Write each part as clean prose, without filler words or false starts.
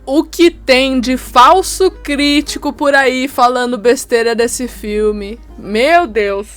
O que tem de falso crítico por aí falando besteira desse filme? Meu Deus!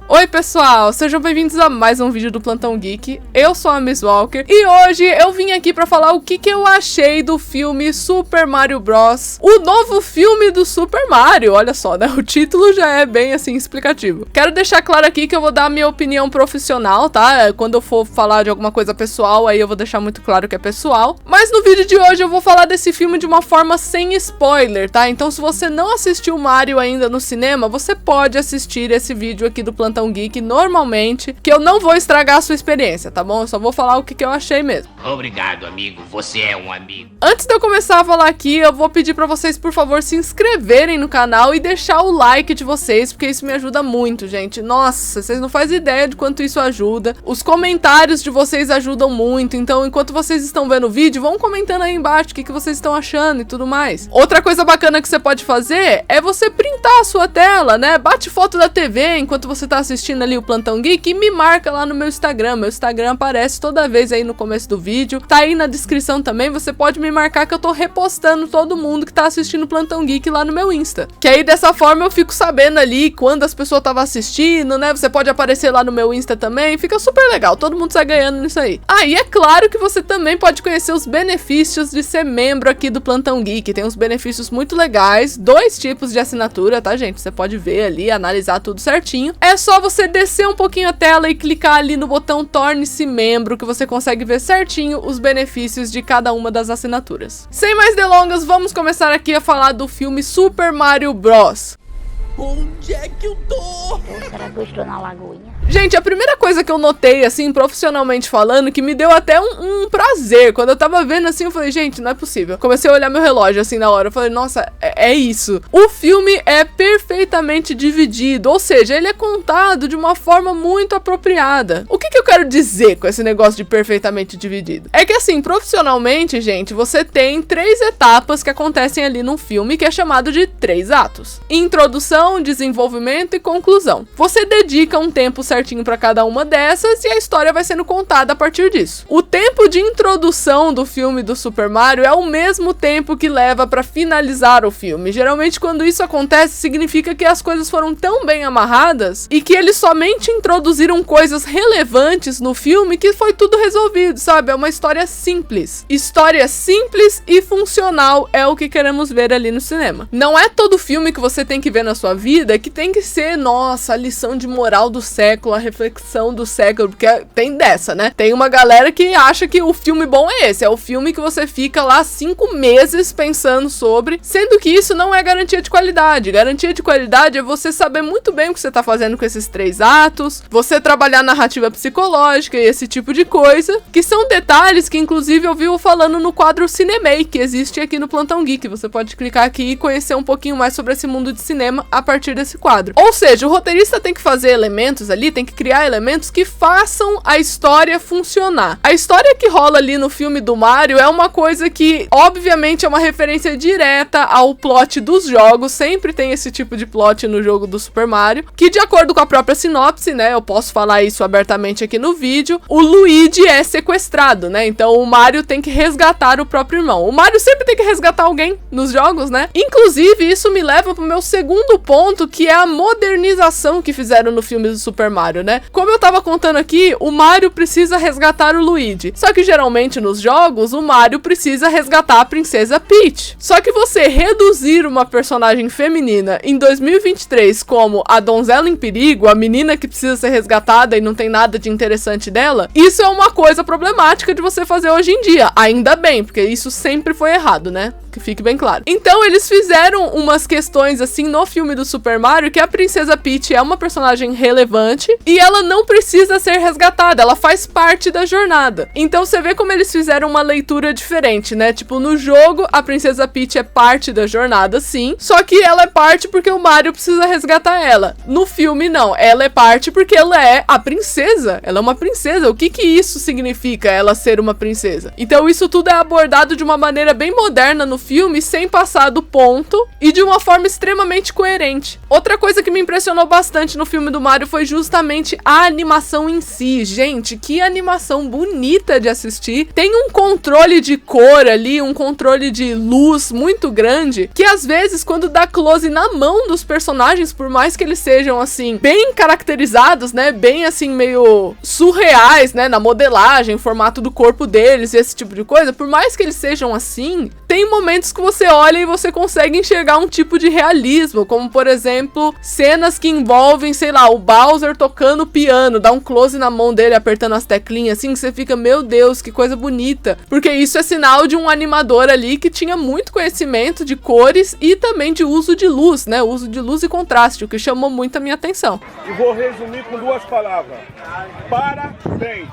Oi pessoal, sejam bem-vindos a mais um vídeo do Plantão Geek. Eu sou a Miss Walker e hoje eu vim aqui pra falar o que eu achei do filme Super Mario Bros. O novo filme do Super Mario, olha só, né? O título já é bem assim explicativo. Quero deixar claro aqui que eu vou dar a minha opinião profissional, tá? Quando eu for falar de alguma coisa pessoal, aí eu vou deixar muito claro que é pessoal. Mas no vídeo de hoje eu vou falar desse filme de uma forma sem spoiler, tá? Então se você não assistiu Mario ainda no cinema, você pode assistir esse vídeo aqui do Plantão Geek normalmente, que eu não vou estragar a sua experiência, tá bom? Eu só vou falar o que eu achei mesmo. Obrigado, amigo. Você é um amigo. Antes de eu começar a falar aqui, eu vou pedir pra vocês, por favor, se inscreverem no canal e deixar o like de vocês, porque isso me ajuda muito, gente. Nossa, vocês não fazem ideia de quanto isso ajuda. Os comentários de vocês ajudam muito, então enquanto vocês estão vendo o vídeo, vão comentando aí embaixo o que vocês estão achando e tudo mais. Outra coisa bacana que você pode fazer é você printar a sua tela, né? Bate foto da TV enquanto você tá assistindo ali o Plantão Geek e me marca lá no meu Instagram. Meu Instagram aparece toda vez aí no começo do vídeo, tá aí na descrição também, você pode me marcar que eu tô repostando todo mundo que tá assistindo o Plantão Geek lá no meu Insta. Que aí dessa forma eu fico sabendo ali quando as pessoas estavam assistindo, né? Você pode aparecer lá no meu Insta também, fica super legal, todo mundo sai ganhando nisso aí. Ah, e é claro que você também pode conhecer os benefícios de ser membro aqui do Plantão Geek. Tem uns benefícios muito legais, 2 tipos de assinatura, tá, gente? Você pode ver ali, analisar tudo certinho. É só você descer um pouquinho a tela e clicar ali no botão Torne-se Membro, que você consegue ver certinho os benefícios de cada uma das assinaturas. Sem mais delongas, vamos começar aqui a falar do filme Super Mario Bros. Onde é que eu tô? Será que eu estou na lagoinha? Gente, a primeira coisa que eu notei, assim, profissionalmente falando, que me deu até um prazer. Quando eu tava vendo assim, eu falei, gente, não é possível. Comecei a olhar meu relógio, assim, na hora. Eu falei, nossa, é isso. O filme é perfeitamente dividido, ou seja, ele é contado de uma forma muito apropriada. O que eu quero dizer com esse negócio de perfeitamente dividido? É que, assim, profissionalmente, gente, você tem 3 etapas que acontecem ali num filme, que é chamado de 3 atos. Introdução, desenvolvimento e conclusão. Você dedica um tempo certinho para cada uma dessas e a história vai sendo contada a partir disso. O tempo de introdução do filme do Super Mario é o mesmo tempo que leva para finalizar o filme. Geralmente quando isso acontece significa que as coisas foram tão bem amarradas e que eles somente introduziram coisas relevantes no filme que foi tudo resolvido, sabe? É uma história simples. História simples e funcional é o que queremos ver ali no cinema. Não é todo filme que você tem que ver na sua vida que tem que ser, nossa, a lição de moral do século, a reflexão do século, porque tem dessa, né? Tem uma galera que acha que o filme bom é esse, é o filme que você fica lá 5 meses pensando sobre, sendo que isso não é garantia de qualidade. Garantia de qualidade é você saber muito bem o que você tá fazendo com esses 3 atos, você trabalhar narrativa psicológica e esse tipo de coisa, que são detalhes que inclusive eu vi falando no quadro Cinemei, que existe aqui no Plantão Geek. Você pode clicar aqui e conhecer um pouquinho mais sobre esse mundo de cinema a partir desse quadro. Ou seja, o roteirista tem que fazer elementos ali, tem que criar elementos que façam a história funcionar. A história que rola ali no filme do Mario é uma coisa que, obviamente, é uma referência direta ao plot dos jogos. Sempre tem esse tipo de plot no jogo do Super Mario, que de acordo com a própria sinopse, né, eu posso falar isso abertamente aqui no vídeo, o Luigi é sequestrado, né, então o Mario tem que resgatar o próprio irmão. O Mario sempre tem que resgatar alguém nos jogos, né? Inclusive, isso me leva pro meu segundo ponto, que é a modernização que fizeram no filme do Super Mario, né? Como eu tava contando aqui, o Mario precisa resgatar o Luigi. Só que geralmente nos jogos, o Mario precisa resgatar a princesa Peach. Só que você reduzir uma personagem feminina em 2023 como a donzela em perigo, a menina que precisa ser resgatada e não tem nada de interessante dela, isso é uma coisa problemática de você fazer hoje em dia. Ainda bem, porque isso sempre foi errado, né? Que fique bem claro. Então eles fizeram umas questões assim no filme do Super Mario, que a princesa Peach é uma personagem relevante e ela não precisa ser resgatada, ela faz parte da jornada. Então você vê como eles fizeram uma leitura diferente, né? Tipo, no jogo a princesa Peach é parte da jornada, sim, só que ela é parte porque o Mario precisa resgatar ela. No filme não, ela é parte porque ela é a princesa, ela é uma princesa. O que isso significa, ela ser uma princesa? Então isso tudo é abordado de uma maneira bem moderna no filme sem passar do ponto e de uma forma extremamente coerente. Outra coisa que me impressionou bastante no filme do Mario foi justamente a animação em si. Gente, que animação bonita de assistir. Tem um controle de cor ali, um controle de luz muito grande, que às vezes quando dá close na mão dos personagens, por mais que eles sejam assim, bem caracterizados, né, bem assim meio surreais, né, na modelagem, formato do corpo deles e esse tipo de coisa, por mais que eles sejam assim, tem momentos que você olha e você consegue enxergar um tipo de realismo, como por exemplo, cenas que envolvem, sei lá, o Bowser tocando piano, dá um close na mão dele apertando as teclinhas assim, que você fica, meu Deus, que coisa bonita, porque isso é sinal de um animador ali que tinha muito conhecimento de cores e também de uso de luz, né, uso de luz e contraste, o que chamou muito a minha atenção. E vou resumir com 2 palavras: parabéns!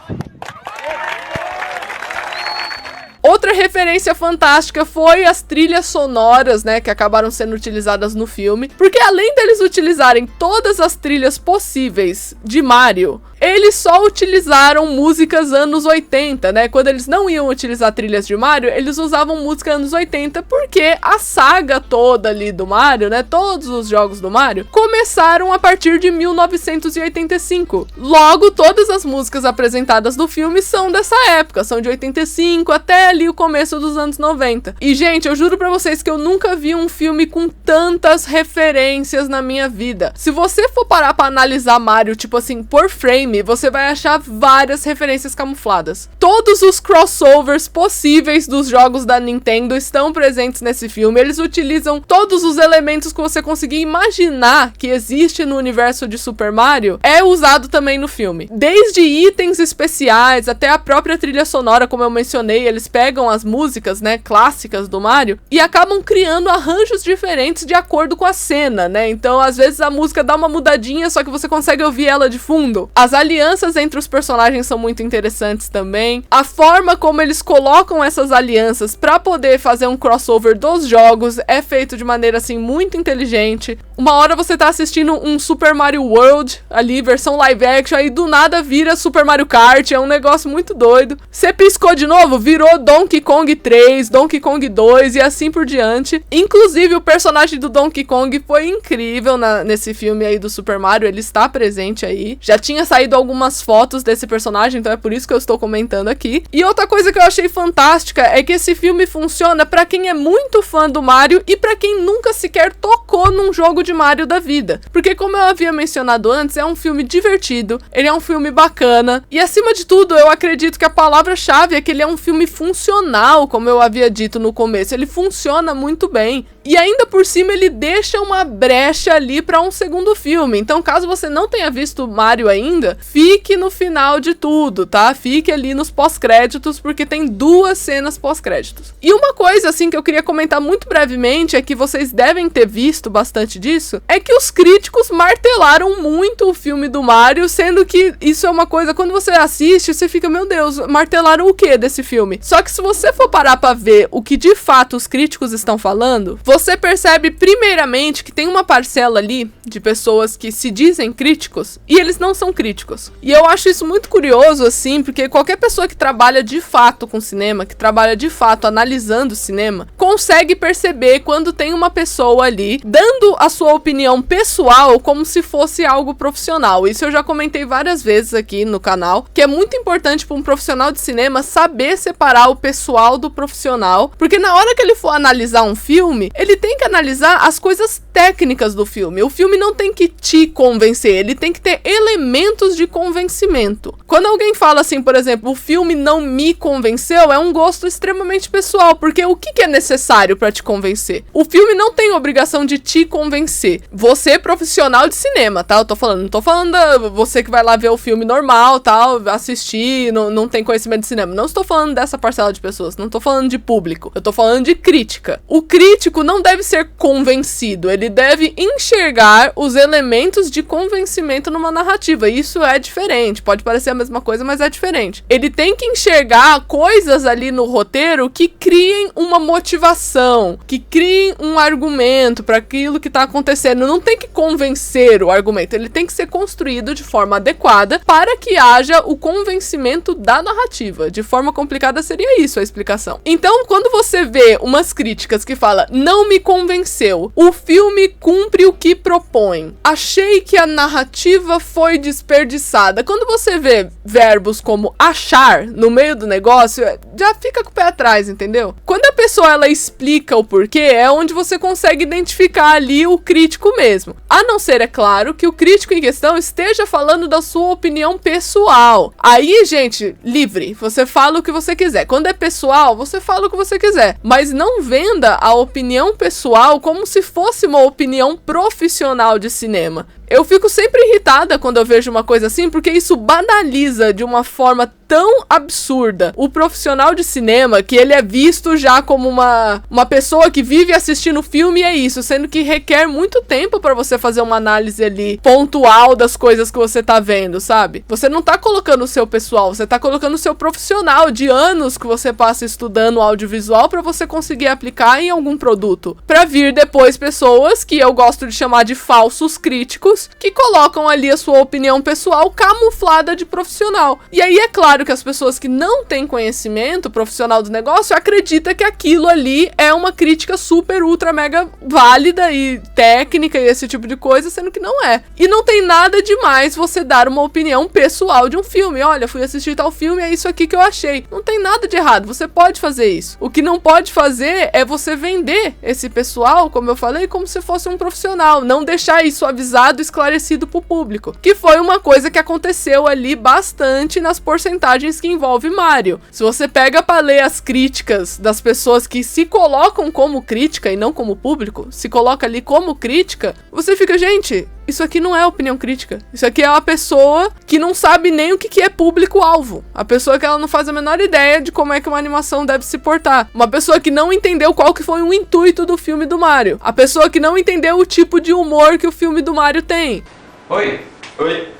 Outra referência fantástica foi as trilhas sonoras, né, que acabaram sendo utilizadas no filme, porque além deles utilizarem todas as trilhas possíveis de Mario, eles só utilizaram músicas anos 80, né? Quando eles não iam utilizar trilhas de Mario, eles usavam música anos 80, porque a saga toda ali do Mario, né? Todos os jogos do Mario começaram a partir de 1985. Logo, todas as músicas apresentadas no filme são dessa época, são de 85 até ali o começo dos anos 90. E, gente, eu juro pra vocês que eu nunca vi um filme com tantas referências na minha vida. Se você for parar pra analisar Mario, tipo assim, por frame, você vai achar várias referências camufladas. Todos os crossovers possíveis dos jogos da Nintendo estão presentes nesse filme. Eles utilizam todos os elementos que você conseguir imaginar que existe no universo de Super Mario, é usado também no filme. Desde itens especiais até a própria trilha sonora, como eu mencionei, eles pegam as músicas, né, clássicas do Mario e acabam criando arranjos diferentes de acordo com a cena, né? Então, às vezes a música dá uma mudadinha, só que você consegue ouvir ela de fundo. As alianças entre os personagens são muito interessantes também. A forma como eles colocam essas alianças pra poder fazer um crossover dos jogos é feito de maneira assim muito inteligente. Uma hora você tá assistindo um Super Mario World ali, versão live action, aí do nada vira Super Mario Kart, é um negócio muito doido. Você piscou de novo, virou Donkey Kong 3, Donkey Kong 2 e assim por diante. Inclusive o personagem do Donkey Kong foi incrível nesse filme aí do Super Mario, ele está presente aí. Já tinha saído algumas fotos desse personagem, então é por isso que eu estou comentando aqui. E outra coisa que eu achei fantástica é que esse filme funciona pra quem é muito fã do Mario e pra quem nunca sequer tocou num jogo de Mario da vida. Porque como eu havia mencionado antes, é um filme divertido, ele é um filme bacana e acima de tudo eu acredito que a palavra-chave é que ele é um filme funcional, como eu havia dito no começo, ele funciona muito bem. E ainda por cima ele deixa uma brecha ali pra um segundo filme. Então caso você não tenha visto Mario ainda, fique no final de tudo, tá? Fique ali nos pós-créditos, porque tem 2 cenas pós-créditos. E uma coisa assim que eu queria comentar muito brevemente, é que vocês devem ter visto bastante disso, é que os críticos martelaram muito o filme do Mario, sendo que isso é uma coisa, quando você assiste, você fica, meu Deus, martelaram o que desse filme? Só que se você for parar pra ver o que de fato os críticos estão falando, você percebe primeiramente que tem uma parcela ali de pessoas que se dizem críticos e eles não são críticos. E eu acho isso muito curioso, assim, porque qualquer pessoa que trabalha de fato com cinema, que trabalha de fato analisando cinema, consegue perceber quando tem uma pessoa ali dando a sua opinião pessoal como se fosse algo profissional. Isso eu já comentei várias vezes aqui no canal, que é muito importante para um profissional de cinema saber separar o pessoal do profissional, porque na hora que ele for analisar um filme, ele tem que analisar as coisas técnicas do filme. O filme não tem que te convencer, ele tem que ter elementos de convencimento. Quando alguém fala assim, por exemplo, o filme não me convenceu, é um gosto extremamente pessoal, porque o que é necessário pra te convencer? O filme não tem obrigação de te convencer. Você é profissional de cinema, tá? Eu tô falando, não tô falando você que vai lá ver o filme normal, tal, assistir, não tem conhecimento de cinema. Não estou falando dessa parcela de pessoas, não tô falando de público. Eu tô falando de crítica. O crítico não não deve ser convencido, ele deve enxergar os elementos de convencimento numa narrativa. Isso é diferente, pode parecer a mesma coisa, mas é diferente. Ele tem que enxergar coisas ali no roteiro que criem uma motivação, que criem um argumento para aquilo que tá acontecendo. Não tem que convencer o argumento, ele tem que ser construído de forma adequada para que haja o convencimento da narrativa. De forma complicada seria isso a explicação. Então, quando você vê umas críticas que fala, não me convenceu, o filme cumpre o que propõe, achei que a narrativa foi desperdiçada. Quando você vê verbos como achar no meio do negócio, já fica com o pé atrás, entendeu? Quando a pessoa ela explica o porquê, é onde você consegue identificar ali o crítico mesmo. A não ser, é claro, que o crítico em questão esteja falando da sua opinião pessoal. Aí, gente, livre, você fala o que você quiser. Quando é pessoal, você fala o que você quiser, mas não venda a opinião pessoal como se fosse uma opinião profissional de cinema. Eu fico sempre irritada quando eu vejo uma coisa assim, porque isso banaliza de uma forma tão absurda o profissional de cinema, que ele é visto já como uma pessoa que vive assistindo o filme, e é isso, sendo que requer muito tempo pra você fazer uma análise ali pontual das coisas que você tá vendo, sabe? Você não tá colocando o seu pessoal, você tá colocando o seu profissional de anos que você passa estudando audiovisual pra você conseguir aplicar em algum produto. Pra vir depois pessoas que eu gosto de chamar de falsos críticos, que colocam ali a sua opinião pessoal camuflada de profissional. E aí é claro que as pessoas que não têm conhecimento profissional do negócio acreditam que aquilo ali é uma crítica super, ultra, mega válida e técnica e esse tipo de coisa, sendo que não é. E não tem nada demais você dar uma opinião pessoal de um filme. Olha, fui assistir tal filme, é isso aqui que eu achei. Não tem nada de errado, você pode fazer isso. O que não pode fazer é você vender esse pessoal, como eu falei, como se fosse um profissional. Não deixar isso avisado, esclarecido pro público. Que foi uma coisa que aconteceu ali bastante nas porcentagens que envolve Mario. Se você pega pra ler as críticas das pessoas que se colocam como crítica e não como público, se coloca ali como crítica, você fica, gente, isso aqui não é opinião crítica. Isso aqui é uma pessoa que não sabe nem o que é público-alvo. A pessoa que ela não faz a menor ideia de como é que uma animação deve se portar. Uma pessoa que não entendeu qual que foi o intuito do filme do Mario. A pessoa que não entendeu o tipo de humor que o filme do Mario tem. Oi.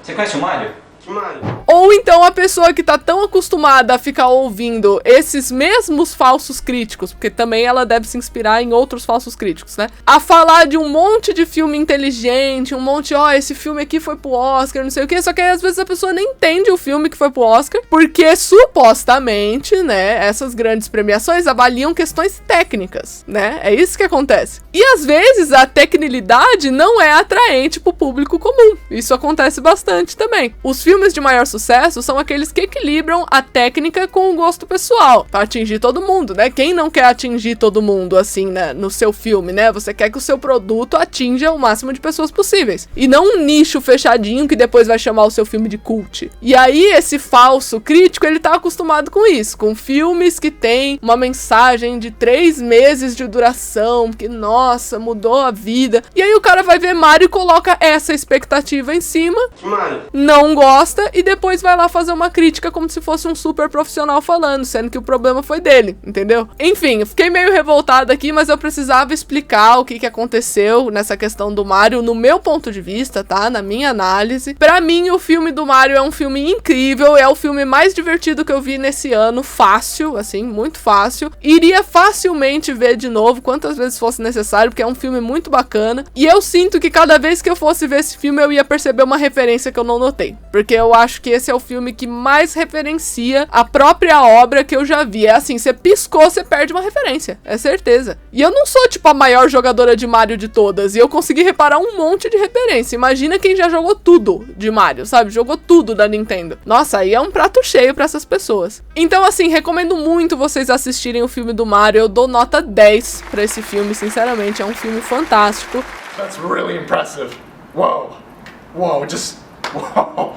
Você conhece o Mario? Ou então a pessoa que tá tão acostumada a ficar ouvindo esses mesmos falsos críticos, porque também ela deve se inspirar em outros falsos críticos, né? A falar de um monte de filme inteligente, um monte, esse filme aqui foi pro Oscar, não sei o que, só que aí às vezes a pessoa nem entende o filme que foi pro Oscar, porque supostamente, né, essas grandes premiações avaliam questões técnicas, né? É isso que acontece. E às vezes a tecnilidade não é atraente pro público comum. Isso acontece bastante também. Os filmes de maior sucesso são aqueles que equilibram a técnica com o gosto pessoal, pra atingir todo mundo, né? Quem não quer atingir todo mundo, assim, né, no seu filme, né? Você quer que o seu produto atinja o máximo de pessoas possíveis. E não um nicho fechadinho que depois vai chamar o seu filme de cult. E aí, esse falso crítico, ele tá acostumado com isso, com filmes que tem uma mensagem de 3 meses de duração, que, nossa, mudou a vida. E aí o cara vai ver Mario e coloca essa expectativa em cima, não gosta, e depois vai lá fazer uma crítica como se fosse um super profissional falando, sendo que o problema foi dele, entendeu? Enfim, eu fiquei meio revoltada aqui, mas eu precisava explicar o que aconteceu nessa questão do Mario no meu ponto de vista, tá? Na minha análise. Pra mim, o filme do Mario é um filme incrível, é o filme mais divertido que eu vi nesse ano, fácil, assim, muito fácil. Iria facilmente ver de novo, quantas vezes fosse necessário, porque é um filme muito bacana. E eu sinto que cada vez que eu fosse ver esse filme, eu ia perceber uma referência que eu não notei. Porque eu acho que esse é o filme que mais referencia a própria obra que eu já vi. É assim, você piscou, você perde uma referência. É certeza. E eu não sou, tipo, a maior jogadora de Mario de todas. E eu consegui reparar um monte de referência. Imagina quem já jogou tudo de Mario, sabe? Jogou tudo da Nintendo. Nossa, aí é um prato cheio pra essas pessoas. Então, assim, recomendo muito vocês assistirem o filme do Mario. Eu dou nota 10 pra esse filme, sinceramente. É um filme fantástico. That's really impressive. Whoa. Just... Whoa.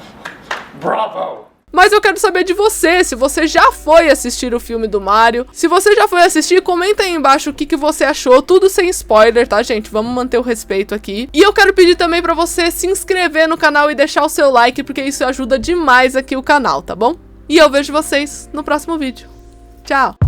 Bravo! Mas eu quero saber de você, se você já foi assistir o filme do Mario. Se você já foi assistir, comenta aí embaixo o que você achou, tudo sem spoiler, tá, gente? Vamos manter o respeito aqui. E eu quero pedir também pra você se inscrever no canal e deixar o seu like, porque isso ajuda demais aqui o canal, tá bom? E eu vejo vocês no próximo vídeo. Tchau!